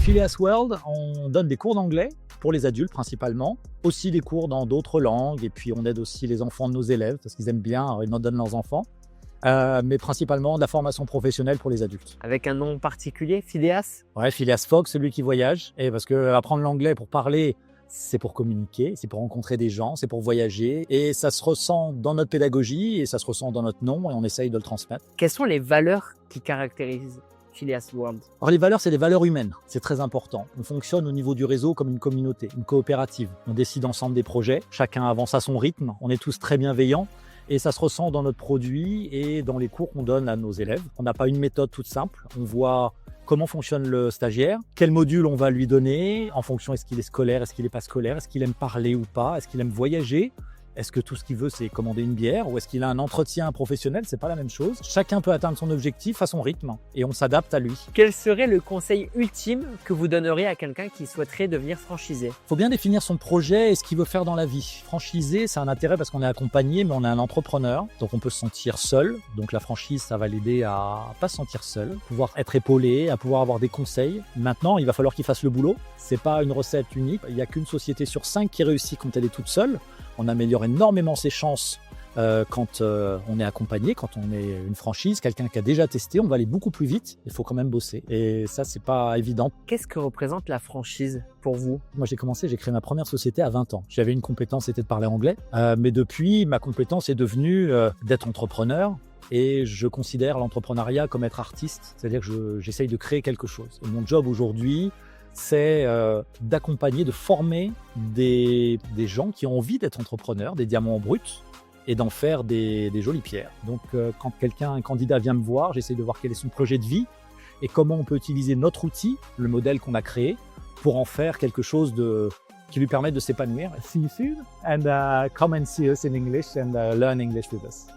Phileas World, on donne des cours d'anglais pour les adultes principalement, aussi des cours dans d'autres langues, et puis on aide aussi les enfants de nos élèves parce qu'ils aiment bien, ils nous donnent leurs enfants, mais principalement de la formation professionnelle pour les adultes. Avec un nom particulier, Phileas? Ouais, Phileas Fogg, celui qui voyage, et parce que apprendre l'anglais pour parler, c'est pour communiquer, c'est pour rencontrer des gens, c'est pour voyager, et ça se ressent dans notre pédagogie, et ça se ressent dans notre nom, et on essaye de le transmettre. Quelles sont les valeurs qui caractérisent Phileas World? Alors les valeurs, c'est des valeurs humaines, c'est très important. On fonctionne au niveau du réseau comme une communauté, une coopérative. On décide ensemble des projets, chacun avance à son rythme, on est tous très bienveillants, et ça se ressent dans notre produit et dans les cours qu'on donne à nos élèves. On n'a pas une méthode toute simple, on voit comment fonctionne le stagiaire, quel module on va lui donner, en fonction est-ce qu'il est scolaire, est-ce qu'il n'est pas scolaire, est-ce qu'il aime parler ou pas, est-ce qu'il aime voyager, est-ce que tout ce qu'il veut c'est commander une bière ou est-ce qu'il a un entretien professionnel, c'est pas la même chose. Chacun peut atteindre son objectif à son rythme et on s'adapte à lui. Quel serait le conseil ultime que vous donneriez à quelqu'un qui souhaiterait devenir franchisé? Il faut bien définir son projet et ce qu'il veut faire dans la vie. Franchisé, c'est un intérêt parce qu'on est accompagné, mais on est un entrepreneur, donc on peut se sentir seul. Donc la franchise, ça va l'aider à pas se sentir seul, pouvoir être épaulé, à pouvoir avoir des conseils. Maintenant, il va falloir qu'il fasse le boulot. C'est pas une recette unique. Il n'y a qu'une société sur 5 qui réussit quand elle est toute seule. On améliore énormément ses chances quand on est accompagné, quand on est une franchise, quelqu'un qui a déjà testé, on va aller beaucoup plus vite. Il faut quand même bosser. Et ça, c'est pas évident. Qu'est-ce que représente la franchise pour vous? Moi, j'ai créé ma première société à 20 ans. J'avais une compétence, c'était de parler anglais. Mais depuis, ma compétence est devenue d'être entrepreneur. Et je considère l'entrepreneuriat comme être artiste. C'est-à-dire que j'essaye de créer quelque chose. Et mon job aujourd'hui, c'est d'accompagner, de former des gens qui ont envie d'être entrepreneurs, des diamants bruts, et d'en faire des jolies pierres. Donc quand un candidat vient me voir, j'essaie de voir quel est son projet de vie et comment on peut utiliser notre outil, le modèle qu'on a créé, pour en faire quelque chose qui lui permette de s'épanouir. See you soon and come and see us in English and learn English with us.